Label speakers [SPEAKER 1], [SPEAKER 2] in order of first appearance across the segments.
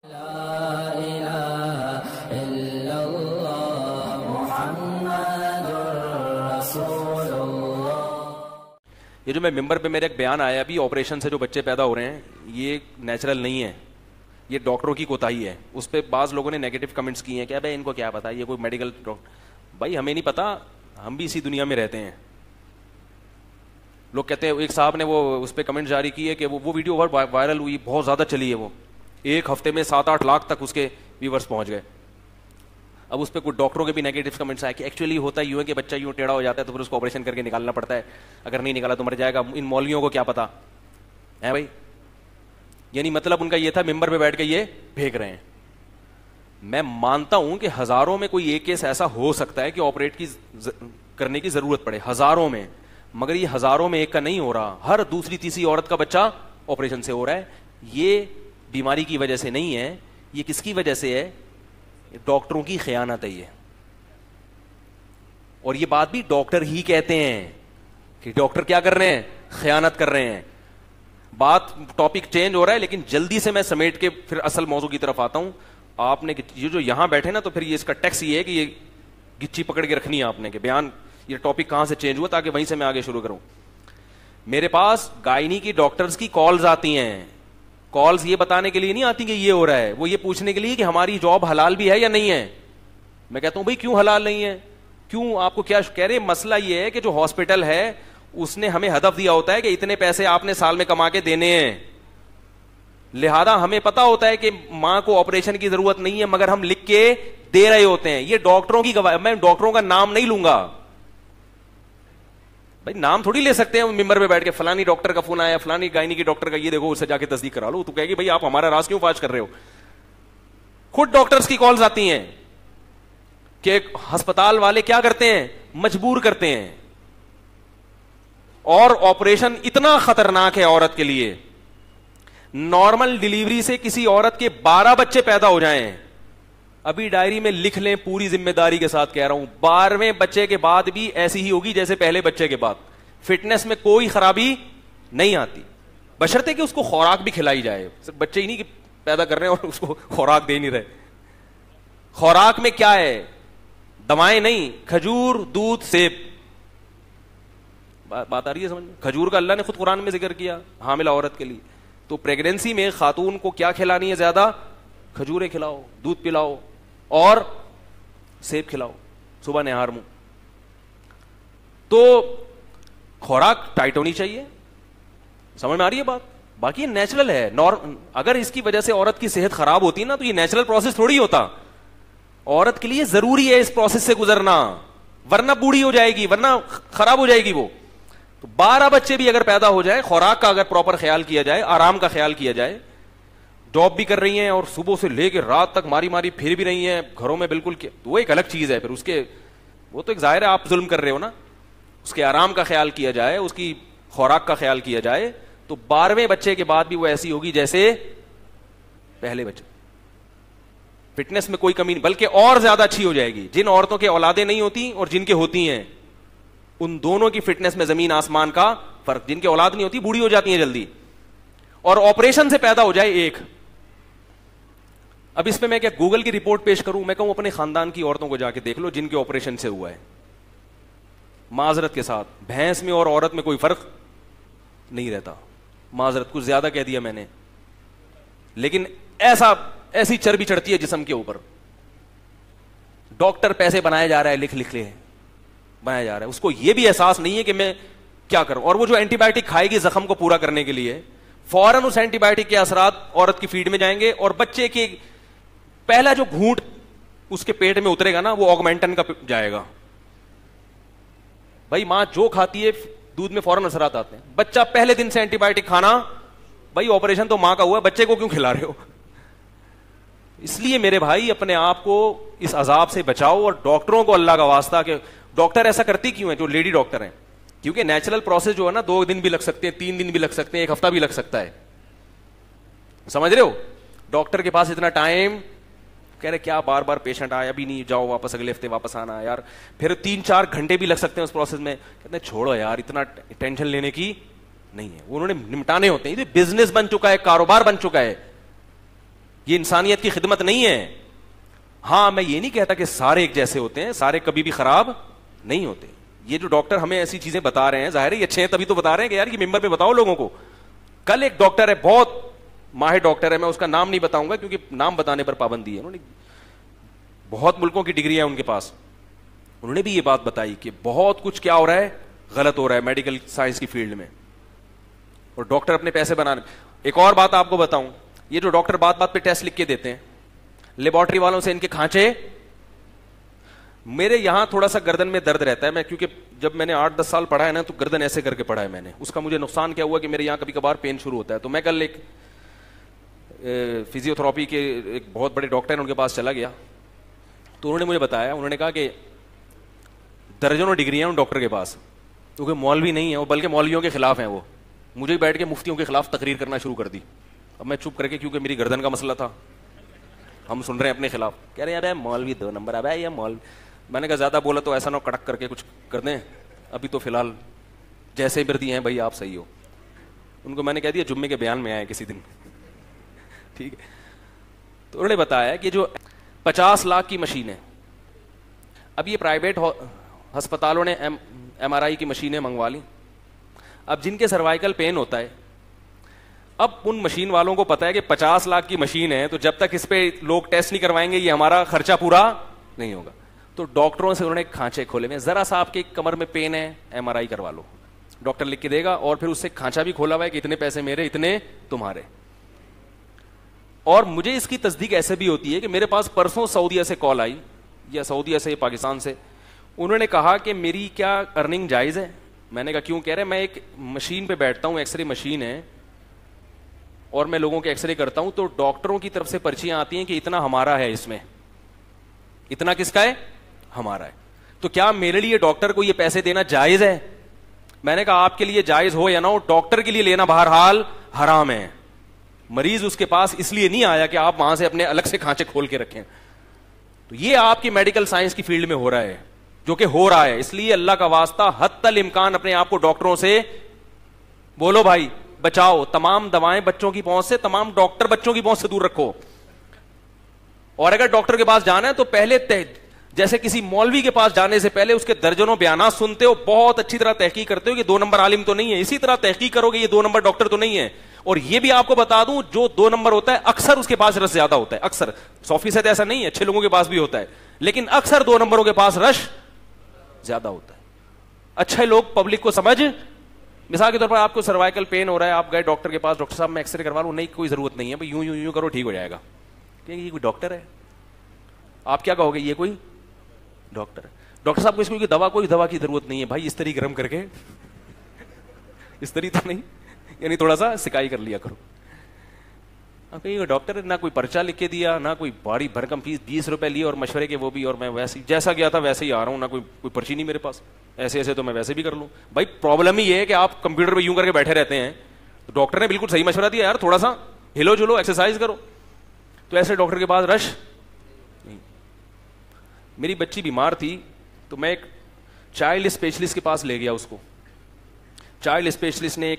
[SPEAKER 1] یہ جو میں ممبر پہ میرے ایک بیان آیا ابھی، آپریشن سے جو بچے پیدا ہو رہے ہیں یہ نیچرل نہیں ہے، یہ ڈاکٹروں کی کوتاہی ہے. اس پہ بعض لوگوں نے نیگیٹو کمنٹس کیے ہیں کہ بھائی ان کو کیا پتا، یہ کوئی میڈیکل بھائی ہمیں نہیں پتا، ہم بھی اسی دنیا میں رہتے ہیں. لوگ کہتے ہیں، ایک صاحب نے وہ اس پہ کمنٹ جاری کی ہے کہ وہ ویڈیو وائرل ہوئی، بہت زیادہ چلی ہے، وہ ایک ہفتے میں 7-8 لاکھ تک اس کے ویورز پہنچ گئے. اب اس پہ کچھ ڈاکٹروں کے بھی نیگیٹو کمنٹس آئے کہ ایکچولی ہوتا یوں ہے کہ بچہ یوں ٹیڑھا ہو جاتا ہے تو پھر اس کو آپریشن کر کے نکالنا پڑتا ہے، اگر نہیں نکالا تو مر جائے گا. ان مولویوں کو کیا پتا ہے بھائی؟ یعنی مطلب ان کا یہ تھا ممبر پہ بیٹھ کے یہ پھینک رہے ہیں. میں مانتا ہوں کہ ہزاروں میں کوئی ایک کیس ایسا ہو سکتا ہے کہ آپریٹ کرنے کی ضرورت پڑے، ہزاروں میں، مگر یہ ہزاروں میں ایک کا نہیں ہو رہا. ہر دوسری تیسری عورت کا بچہ آپریشن سے ہو رہا ہے. یہ بیماری کی وجہ سے نہیں ہے، یہ کس کی وجہ سے ہے؟ ڈاکٹروں کی خیانت ہے یہ. اور یہ بات بھی ڈاکٹر ہی کہتے ہیں کہ ڈاکٹر کیا کر رہے ہیں؟ خیانت کر رہے ہیں. بات ٹاپک چینج ہو رہا ہے لیکن جلدی سے میں سمیٹ کے پھر اصل موضوع کی طرف آتا ہوں. آپ نے یہ جو یہاں بیٹھے نا، تو پھر یہ اس کا ٹیکس یہ ہے کہ یہ گچی پکڑ کے رکھنی ہے آپ نے کہ بیان یہ ٹاپک کہاں سے چینج ہوا، تاکہ وہیں سے میں آگے شروع کروں. میرے پاس گائنی کی ڈاکٹرز کی کالز آتی ہیں. کالز یہ بتانے کے لیے نہیں آتی کہ یہ ہو رہا ہے، وہ یہ پوچھنے کے لیے کہ ہماری جاب حلال بھی ہے یا نہیں ہے. میں کہتا ہوں بھائی کیوں حلال نہیں ہے؟ کیوں؟ آپ کو کیا کہہ رہے؟ مسئلہ یہ ہے کہ جو ہاسپٹل ہے اس نے ہمیں ہدف دیا ہوتا ہے کہ اتنے پیسے آپ نے سال میں کما کے دینے ہیں، لہذا ہمیں پتا ہوتا ہے کہ ماں کو آپریشن کی ضرورت نہیں ہے، مگر ہم لکھ کے دے رہے ہوتے ہیں. یہ ڈاکٹروں کی گواہی. میں ڈاکٹروں کا نام نہیں لوں گا بھائی، نام تھوڑی لے سکتے ہیں ممبر پہ بیٹھ کے فلانی ڈاکٹر کا فون آیا، فلانی گائنی کی ڈاکٹر کا، یہ دیکھو اسے جا کے تصدیق کرا لو. تو کہے گی بھائی آپ ہمارا راز کیوں فاش کر رہے ہو؟ خود ڈاکٹرز کی کالز آتی ہیں کہ ہسپتال والے کیا کرتے ہیں؟ مجبور کرتے ہیں. اور آپریشن اتنا خطرناک ہے عورت کے لیے، نارمل ڈیلیوری سے کسی عورت کے 12 بچے پیدا ہو جائیں، ابھی ڈائری میں لکھ لیں، پوری ذمہ داری کے ساتھ کہہ رہا ہوں، 12ویں بچے کے بعد بھی ایسی ہی ہوگی جیسے پہلے بچے کے بعد. فٹنس میں کوئی خرابی نہیں آتی، بشرطے کہ اس کو خوراک بھی کھلائی جائے. صرف بچے ہی نہیں کہ پیدا کر رہے ہیں اور اس کو خوراک دے نہیں رہے. خوراک میں کیا ہے؟ دوائیں نہیں، کھجور، دودھ، سیب. بات آ رہی ہے سمجھ میں؟ کھجور کا اللہ نے خود قرآن میں ذکر کیا حاملہ عورت کے لیے. تو پریگنینسی میں خاتون کو کیا کھلانی ہے زیادہ؟ کھجوریں کھلاؤ، دودھ پلاؤ اور سیب کھلاؤ صبح نہار منہ. تو خوراک ٹائٹ ہونی چاہیے. سمجھ میں آ رہی ہے بات؟ باقی نیچرل ہے. اگر اس کی وجہ سے عورت کی صحت خراب ہوتی نا تو یہ نیچرل پروسیس تھوڑی ہوتا. عورت کے لیے ضروری ہے اس پروسیس سے گزرنا، ورنہ بوڑھی ہو جائے گی، ورنہ خراب ہو جائے گی وہ. تو 12 بچے بھی اگر پیدا ہو جائے، خوراک کا اگر پراپر خیال کیا جائے، آرام کا خیال کیا جائے، جاب بھی کر رہی ہیں اور صبح سے لے کے رات تک ماری ماری پھر بھی رہی ہیں گھروں میں بالکل، تو وہ ایک الگ چیز ہے. پھر اس کے وہ تو ایک ظاہر ہے آپ ظلم کر رہے ہو نا. اس کے آرام کا خیال کیا جائے، اس کی خوراک کا خیال کیا جائے، تو 12ویں بچے کے بعد بھی وہ ایسی ہوگی جیسے پہلے بچے. فٹنس میں کوئی کمی نہیں، بلکہ اور زیادہ اچھی ہو جائے گی. جن عورتوں کے اولادیں نہیں ہوتی اور جن کے ہوتی ہیں، ان دونوں کی فٹنس میں زمین آسمان کا فرق. جن کے اولاد نہیں ہوتی بوڑھی ہو جاتی ہیں جلدی، اور آپریشن سے پیدا ہو جائے ایک. اب اس پہ میں کیا گوگل کی رپورٹ پیش کروں؟ میں کہوں اپنے خاندان کی عورتوں کو جا کے دیکھ لو جن کے آپریشن سے ہوا ہے. معذرت کے ساتھ بھینس میں اور عورت میں کوئی فرق نہیں رہتا. معذرت کچھ زیادہ کہہ دیا میں نے، لیکن ایسی چربی چڑھتی ہے جسم کے اوپر. ڈاکٹر پیسے بنایا جا رہا ہے، لکھ لے بنایا جا رہا ہے. اس کو یہ بھی احساس نہیں ہے کہ میں کیا کروں. اور وہ جو اینٹی بایوٹک کھائے گی زخم کو پورا کرنے کے لیے، فوراً اس اینٹی بایوٹک کے اثرات عورت کی فیڈ میں جائیں گے، اور بچے کے پہلا جو گھونٹ اس کے پیٹ میں اترے گا نا، وہ آگمنٹن کا جائے گا. بھائی ماں جو کھاتی ہے دودھ میں فوراً اثرات آتے ہیں. بچہ پہلے دن سے اینٹی بایوٹک کھانا، بھائی آپریشن تو ماں کا ہوا ہے، بچے کو کیوں کھلا رہے ہو؟ اس لیے میرے بھائی اپنے آپ کو اس عذاب سے بچاؤ. اور ڈاکٹروں کو اللہ کا واسطہ کہ ڈاکٹر ایسا کرتی کیوں ہیں جو لیڈی ڈاکٹر ہیں؟ کیونکہ نیچرل پروسیس جو ہے نا 2 دن بھی لگ سکتے ہیں، 3 دن بھی لگ سکتے ہیں، 1 ہفتہ بھی لگ سکتا ہے. سمجھ رہے ہو؟ ڈاکٹر کے پاس اتنا ٹائم، کہہ رہے کیا بار بار پیشنٹ آیا، ابھی نہیں، جاؤ واپس، اگلے ہفتے واپس آنا یار. پھر 3-4 گھنٹے بھی لگ سکتے ہیں اس پروسیس میں. کہتے ہیں چھوڑو یار، اتنا ٹینشن لینے کی نہیں ہے. انہوں نے نمٹانے ہوتے ہیں. یہ بزنس بن چکا ہے، کاروبار بن چکا ہے. یہ انسانیت کی خدمت نہیں ہے. ہاں میں یہ نہیں کہتا کہ سارے ایک جیسے ہوتے ہیں, سارے کبھی بھی خراب نہیں ہوتے. یہ جو ڈاکٹر ہمیں ایسی چیزیں بتا رہے ہیں, ظاہر ہے یہ اچھے ہیں تبھی تو بتا رہے ہیں کہ یار یہ ممبر پہ بتاؤ لوگوں کو. کل ایک ڈاکٹر ہے, بہت ماہر ڈاکٹر ہے, میں اس کا نام نہیں بتاؤں گا کیونکہ نام بتانے پر پابندی ہے, انہوں نے بہت ملکوں کی ڈگری ہے ان کے پاس. انہوں نے بھی یہ بات بتائی کہ بہت کچھ کیا ہو رہا ہے, غلط ہو رہا ہے میڈیکل سائنس کی فیلڈ میں, اور ڈاکٹر اپنے پیسے بنانے. ایک اور بات آپ کو بتاؤں, یہ جو ڈاکٹر بات بات پہ ٹیسٹ لکھ کے دیتے ہیں, لیبارٹری والوں سے ان کے کھانچے. میرے یہاں تھوڑا سا گردن میں درد رہتا ہے, میں کیونکہ جب میں نے 8-10 سال پڑھا ہے نا تو گردن ایسے کر کے پڑھا ہے میں نے. اس کا مجھے نقصان کیا ہوا کہ میرے یہاں کبھی کبھار پین شروع ہوتا ہے. تو میں کل ایک فزیو تھراپی کے ایک بہت بڑے ڈاکٹر ہیں ان کے پاس چلا گیا, تو انہوں نے مجھے بتایا, انہوں نے کہا کہ درجنوں ڈگری ہیں ان ڈاکٹر کے پاس, کیونکہ مولوی نہیں ہے وہ, بلکہ مولویوں کے خلاف ہیں وہ. مجھے بیٹھ کے مفتیوں کے خلاف تقریر کرنا شروع کر دی. اب میں چپ کر کے, کیونکہ میری گردن کا مسئلہ تھا, ہم سن رہے ہیں اپنے خلاف, کہہ رہے ہیں ابے مولوی 2 نمبر, ابے یہ مولوی. میں نے کہا زیادہ بولا تو ایسا نہ کڑک کر کے کچھ کر دیں, ابھی تو فی الحال جیسے مردی ہیں بھائی آپ صحیح ہو. ان کو میں نے کہہ دیا جمعے کے بیان میں آئے کسی دن, ٹھیک ہے. تو انہوں نے بتایا کہ جو 50 لاکھ کی مشین ہے, اب یہ پرائیویٹ ہسپتالوں نے MRI کی مشینیں منگوا لی. اب جن کے سروائیکل پین ہوتا ہے, اب ان مشین والوں کو پتا ہے کہ 50 لاکھ کی مشین ہے, تو جب تک اس پہ لوگ ٹیسٹ نہیں کروائیں گے یہ ہمارا خرچہ پورا نہیں ہوگا. تو ڈاکٹروں سے انہوں نے کھانچے کھولے ہوئے, ذرا سا آپ کے کمر میں پین ہے MRI کروا لو, ڈاکٹر لکھ کے دے گا, اور پھر اس سے کھانچا بھی کھولا ہوا ہے کہ اتنے پیسے میرے اتنے تمہارے. اور مجھے اس کی تصدیق ایسے بھی ہوتی ہے کہ میرے پاس پرسوں سعودیہ سے کال آئی, یا سعودیہ سے پاکستان سے, انہوں نے کہا کہ میری کیا ارننگ جائز ہے. میں نے کہا کیوں؟ کہہ رہے میں ایک مشین پہ بیٹھتا ہوں, ایکس رے مشین ہے, اور میں لوگوں کے ایکس رے کرتا ہوں, تو ڈاکٹروں کی طرف سے پرچیاں آتی ہیں کہ اتنا ہمارا ہے, اس میں اتنا کس کا ہے, ہمارا ہے. تو کیا میرے لیے ڈاکٹر کو یہ پیسے دینا جائز ہے؟ میں نے کہا آپ کے لیے جائز ہو یا نہ ہو, ڈاکٹر کے لیے لینا بہرحال حرام ہے. مریض اس کے پاس اس لیے نہیں آیا کہ آپ وہاں سے اپنے الگ سے کھانچے کھول کے رکھیں. تو یہ آپ کی میڈیکل سائنس کی فیلڈ میں ہو رہا ہے, جو کہ ہو رہا ہے. اس لیے اللہ کا واسطہ حتی الامکان اپنے آپ کو ڈاکٹروں سے بولو بھائی بچاؤ. تمام دوائیں بچوں کی پہنچ سے, تمام ڈاکٹر بچوں کی پہنچ سے دور رکھو. اور اگر ڈاکٹر کے پاس جانا ہے تو پہلے جیسے کسی مولوی کے پاس جانے سے پہلے اس کے درجنوں بیانات سنتے ہو, بہت اچھی طرح تحقیق کرتے ہو کہ 2 نمبر عالم تو نہیں ہے, اسی طرح تحقیق کرو گے یہ 2 نمبر ڈاکٹر تو نہیں ہے. اور یہ بھی آپ کو بتا دوں, جو 2 نمبر ہوتا ہے اکثر اس کے پاس رش زیادہ ہوتا ہے, اکثر 100% ایسا نہیں ہے, اچھے لوگوں کے پاس بھی ہوتا ہے, لیکن اکثر 2 نمبروں کے پاس رش زیادہ ہوتا ہے. اچھے لوگ پبلک کو سمجھ, مثال کے طور پر آپ کو سروائیکل پین ہو رہا ہے, آپ گئے ڈاکٹر کے پاس, ڈاکٹر صاحب میں ایکس رے کروا لوں, نہیں کوئی ضرورت نہیں ہے بھائی, یوں یوں یوں کرو ٹھیک ہو جائے گا. کہیں یہ کوئی ڈاکٹر ہے؟ آپ کیا کہو گے یہ کوئی ڈاکٹر ہے؟ ڈاکٹر صاحب کو اس کو کوئی دوا کی ضرورت نہیں ہے بھائی, اس طرح گرم کر کے اس طرح تو نہیں, یعنی تھوڑا سا سکائی کر لیا کرو. آپ کہیں ڈاکٹر نہ کوئی پرچہ لکھ کے دیا, نہ کوئی بڑی بھرکم فیس 20 روپے لی اور مشورے کے وہ بھی, اور میں ویسے جیسا گیا تھا ویسے ہی آ رہا ہوں, نہ کوئی پرچی نہیں میرے پاس, ایسے ایسے تو میں ویسے بھی کر لوں. بھائی پرابلم ہی یہ ہے کہ آپ کمپیوٹر پہ یوں کر کے بیٹھے رہتے ہیں. تو ڈاکٹر نے بالکل صحیح مشورہ دیا, یار تھوڑا سا ہلو جلو, ایکسرسائز کرو. تو ایسے ڈاکٹر کے پاس رش نہیں. میری بچی بیمار تھی تو میں ایک چائلڈ اسپیشلسٹ کے پاس لے گیا اس کو. چائلڈ اسپیشلسٹ نے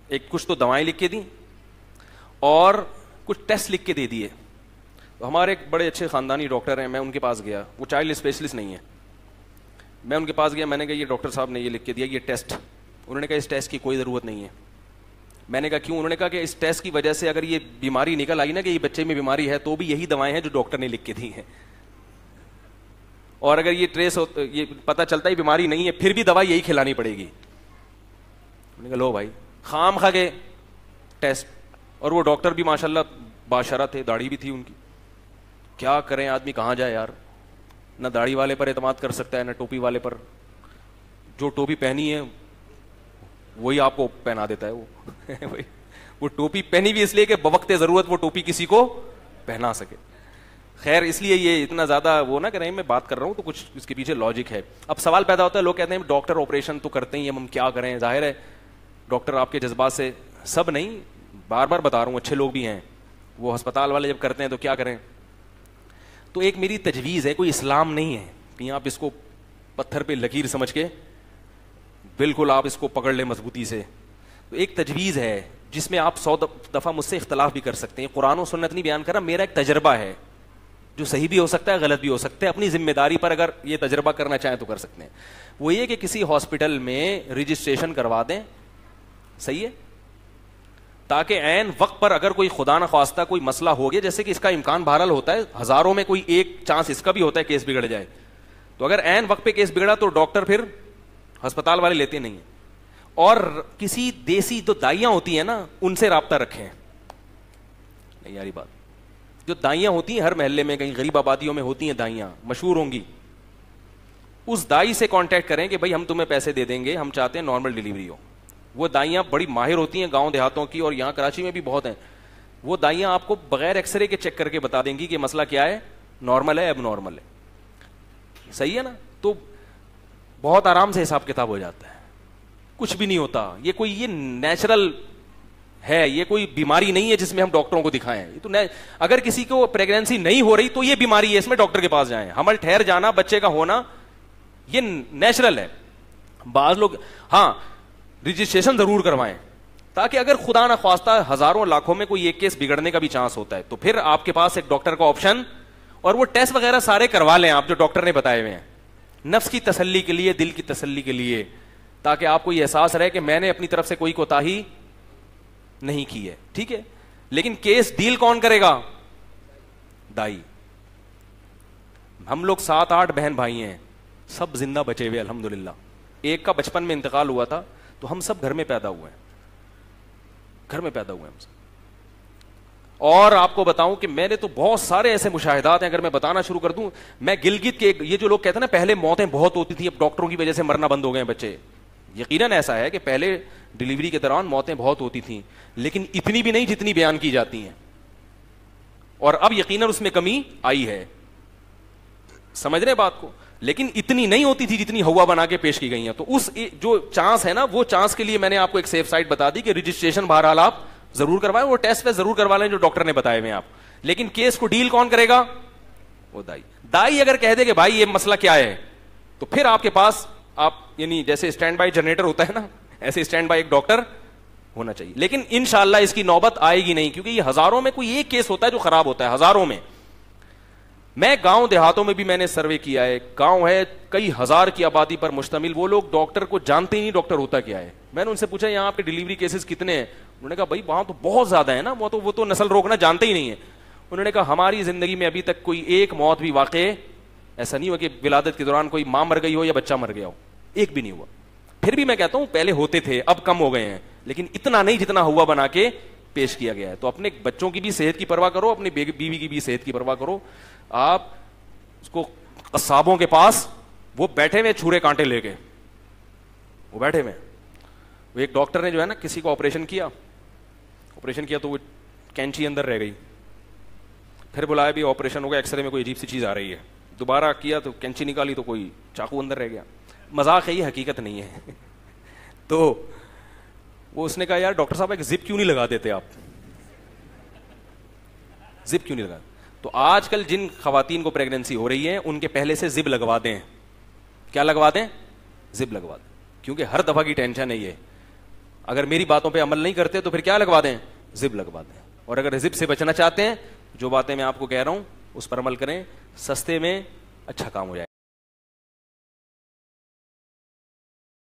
[SPEAKER 1] ایک کچھ تو دوائیں لکھ کے دیں اور کچھ ٹیسٹ لکھ کے دے دیے. ہمارے ایک بڑے اچھے خاندانی ڈاکٹر ہیں, میں ان کے پاس گیا, وہ چائلڈ اسپیشلسٹ نہیں ہے, میں ان کے پاس گیا, میں نے کہا یہ ڈاکٹر صاحب نے یہ لکھ کے دیا یہ ٹیسٹ. انہوں نے کہا اس ٹیسٹ کی کوئی ضرورت نہیں ہے. میں نے کہا کیوں؟ انہوں نے کہا کہ اس ٹیسٹ کی وجہ سے اگر یہ بیماری نکل آئی نا کہ یہ بچے میں بیماری ہے, تو بھی یہی دوائیں ہیں جو ڈاکٹر نے لکھ کے دی ہیں, اور اگر یہ ٹریس یہ پتہ چلتا ہے بیماری نہیں ہے پھر بھی دوائی یہی کھلانی پڑے گی. میں نے کہا لو بھائی خام کھا کے ٹیسٹ. اور وہ ڈاکٹر بھی ماشاءاللہ باشرہ تھے, داڑھی بھی تھی ان کی. کیا کریں آدمی, کہاں جائے یار, نہ داڑھی والے پر اعتماد کر سکتا ہے نہ ٹوپی والے پر. جو ٹوپی پہنی ہے وہی آپ کو پہنا دیتا ہے. وہ ٹوپی پہنی بھی اس لیے کہ بوقت ضرورت وہ ٹوپی کسی کو پہنا سکے. خیر اس لیے یہ اتنا زیادہ وہ نہ کریں, میں بات کر رہا ہوں تو کچھ اس کے پیچھے لاجک ہے. اب سوال پیدا ہوتا ہے, لوگ کہتے ہیں ڈاکٹر آپریشن تو کرتے ہیں, ہم کیا کریں؟ ظاہر ہے ڈاکٹر آپ کے جذبات سے, سب نہیں, بار بار بتا رہا ہوں, اچھے لوگ بھی ہیں, وہ ہسپتال والے جب کرتے ہیں تو کیا کریں. تو ایک میری تجویز ہے, کوئی اسلام نہیں ہے کہ آپ اس کو پتھر پہ لکیر سمجھ کے بالکل آپ اس کو پکڑ لیں مضبوطی سے. تو ایک تجویز ہے جس میں آپ 100 دفعہ مجھ سے اختلاف بھی کر سکتے ہیں. قرآن و سنت نہیں بیان کر رہا, میرا ایک تجربہ ہے جو صحیح بھی ہو سکتا ہے, غلط بھی ہو سکتا ہے. اپنی ذمہ داری پر اگر یہ تجربہ کرنا چاہیں تو کر سکتے ہیں. وہ یہ کہ کسی ہاسپٹل میں رجسٹریشن کروا دیں, صحیح ہے, تاکہ عین وقت پر اگر کوئی خدا نخواستہ کوئی مسئلہ ہو گیا, جیسے کہ اس کا امکان بہرحال ہوتا ہے, ہزاروں میں کوئی ایک چانس اس کا بھی ہوتا ہے کیس بگڑ جائے, تو اگر عین وقت پہ کیس بگڑا تو ڈاکٹر پھر ہسپتال والے لیتے نہیں ہیں. اور کسی دیسی جو دائیاں ہوتی ہیں نا, ان سے رابطہ رکھیں. نہیں یاری بات, جو دائیاں ہوتی ہیں ہر محلے میں, کہیں غریب آبادیوں میں ہوتی ہیں دائیاں, مشہور ہوں گی, اس دائی سے کانٹیکٹ کریں کہ بھائی ہم تمہیں پیسے دے دیں گے, ہم چاہتے ہیں نارمل ڈلیوری ہو. وہ دائیاں بڑی ماہر ہوتی ہیں گاؤں دیہاتوں کی, اور یہاں کراچی میں بھی بہت ہیں. وہ دائیاں آپ کو بغیر ایکس رے کے چیک کر کے بتا دیں گی کہ مسئلہ کیا ہے, نارمل ہے, اب نارمل ہے, صحیح ہے نا. تو بہت آرام سے حساب کتاب ہو جاتا ہے, کچھ بھی نہیں ہوتا. یہ کوئی یہ نیچرل ہے, یہ کوئی بیماری نہیں ہے جس میں ہم ڈاکٹروں کو دکھائیں. یہ تو اگر کسی کو پریگنینسی نہیں ہو رہی تو یہ بیماری ہے, اس میں ڈاکٹر کے پاس جائیں. حمل ٹھہر جانا, بچے کا ہونا, یہ نیچرل ہے. بعض لوگ ہاں رجسٹریشن ضرور کروائیں, تاکہ اگر خدا نخواستہ ہزاروں لاکھوں میں کوئی ایک کیس بگڑنے کا بھی چانس ہوتا ہے تو پھر آپ کے پاس ایک ڈاکٹر کا آپشن, اور وہ ٹیسٹ وغیرہ سارے کروا لیں آپ جو ڈاکٹر نے بتائے ہوئے ہیں, نفس کی تسلی کے لیے, دل کی تسلی کے لیے, تاکہ آپ کو یہ احساس رہے کہ میں نے اپنی طرف سے کوئی کوتاہی نہیں کی ہے. ٹھیک ہے, لیکن کیس ڈیل کون کرے گا؟ دائی. ہم لوگ 7-8 بہن بھائی ہیں, سب زندہ بچے ہوئے الحمدللہ. ایک کا بچپن میں انتقال ہوا تھا, تو ہم سب گھر میں پیدا ہوئے ہیں, گھر میں پیدا ہوئے ہیں ہم سب. اور آپ کو بتاؤں کہ میں نے تو بہت سارے ایسے مشاہدات ہیں, اگر میں بتانا شروع کر دوں. میں گلگت کے, یہ جو لوگ کہتے ہیں نا پہلے موتیں بہت ہوتی تھی, اب ڈاکٹروں کی وجہ سے مرنا بند ہو گئے ہیں بچے, یقیناً ایسا ہے کہ پہلے ڈلیوری کے دوران موتیں بہت ہوتی تھیں, لیکن اتنی بھی نہیں جتنی بیان کی جاتی ہیں, اور اب یقیناً اس میں کمی آئی ہے, سمجھ رہے بات کو. لیکن اتنی نہیں ہوتی تھی جتنی ہوا بنا کے پیش کی گئی ہیں. تو اس جو چانس ہے نا, وہ چانس کے لیے میں نے آپ کو ایک سیف سائٹ بتا دی کہ رجسٹریشن بہرحال آپ ضرور کروائیں, وہ ٹیسٹ ویسٹ ضرور کروا لیں جو ڈاکٹر نے بتائے ہوئے آپ. لیکن کیس کو ڈیل کون کرے گا؟ وہ دائی. دائی اگر کہہ دے کہ بھائی یہ مسئلہ کیا ہے, تو پھر آپ کے پاس آپ یعنی جیسے اسٹینڈ بائی جنریٹر ہوتا ہے نا, ایسے اسٹینڈ بائی ایک ڈاکٹر ہونا چاہیے. لیکن انشاءاللہ اس کی نوبت آئے گی نہیں, کیونکہ یہ ہزاروں میں کوئی ایک کیس ہوتا ہے جو خراب ہوتا ہے, ہزاروں میں. میں گاؤں دیہاتوں میں بھی میں نے سروے کیا ہے, گاؤں ہے کئی ہزار کی آبادی پر مشتمل, وہ لوگ ڈاکٹر کو جانتے ہی نہیں ڈاکٹر ہوتا کیا ہے. میں نے ان سے پوچھا یہاں آپ کے ڈلیوری کیسز کتنے ہیں؟ انہوں نے کہا بھائی وہاں تو بہت زیادہ ہے نا, وہ تو نسل روکنا جانتے ہی نہیں ہے. انہوں نے کہا ہماری زندگی میں ابھی تک کوئی ایک موت بھی واقع ایسا نہیں ہوا کہ ولادت کے دوران کوئی ماں مر گئی ہو یا بچہ مر گیا ہو, ایک بھی نہیں ہوا. پھر بھی میں کہتا ہوں پہلے ہوتے تھے, اب کم ہو گئے ہیں, لیکن اتنا نہیں جتنا ہوا بنا کے پیش کیا گیا ہے. تو اپنے بچوں کی بھی صحت کی پرواہ کرو, اپنی بیوی کی بھی صحت کی پرواہ کرو. آپ اس کو قصابوں کے پاس وہ بیٹھے ہوئے چھرے کانٹے لے کے, وہ بیٹھے ہوئے. وہ ایک ڈاکٹر نے جو ہے نا کسی کو آپریشن کیا تو وہ کینچی اندر رہ گئی. پھر بلایا بھی آپریشن ہو گیا, ایکس رے میں کوئی عجیب سی چیز آ رہی ہے, دوبارہ کیا تو کینچی نکالی تو کوئی چاقو اندر رہ گیا. مذاق ہے یہ, حقیقت نہیں ہے. تو وہ اس نے کہا یار ڈاکٹر صاحب ایک زپ کیوں نہیں لگا دیتے آپ, زپ کیوں نہیں لگا. تو آج کل جن خواتین کو پریگنینسی ہو رہی ہے ان کے پہلے سے زب لگوا دیں. کیا لگوا دیں؟ زب لگوا دیں, کیونکہ ہر دفعہ کی ٹینشن ہے یہ. اگر میری باتوں پہ عمل نہیں کرتے تو پھر کیا لگوا دیں؟ زب لگوا دیں. اور اگر زب سے بچنا چاہتے ہیں, جو باتیں میں آپ کو کہہ رہا ہوں اس پر عمل کریں, سستے میں اچھا کام ہو جائے.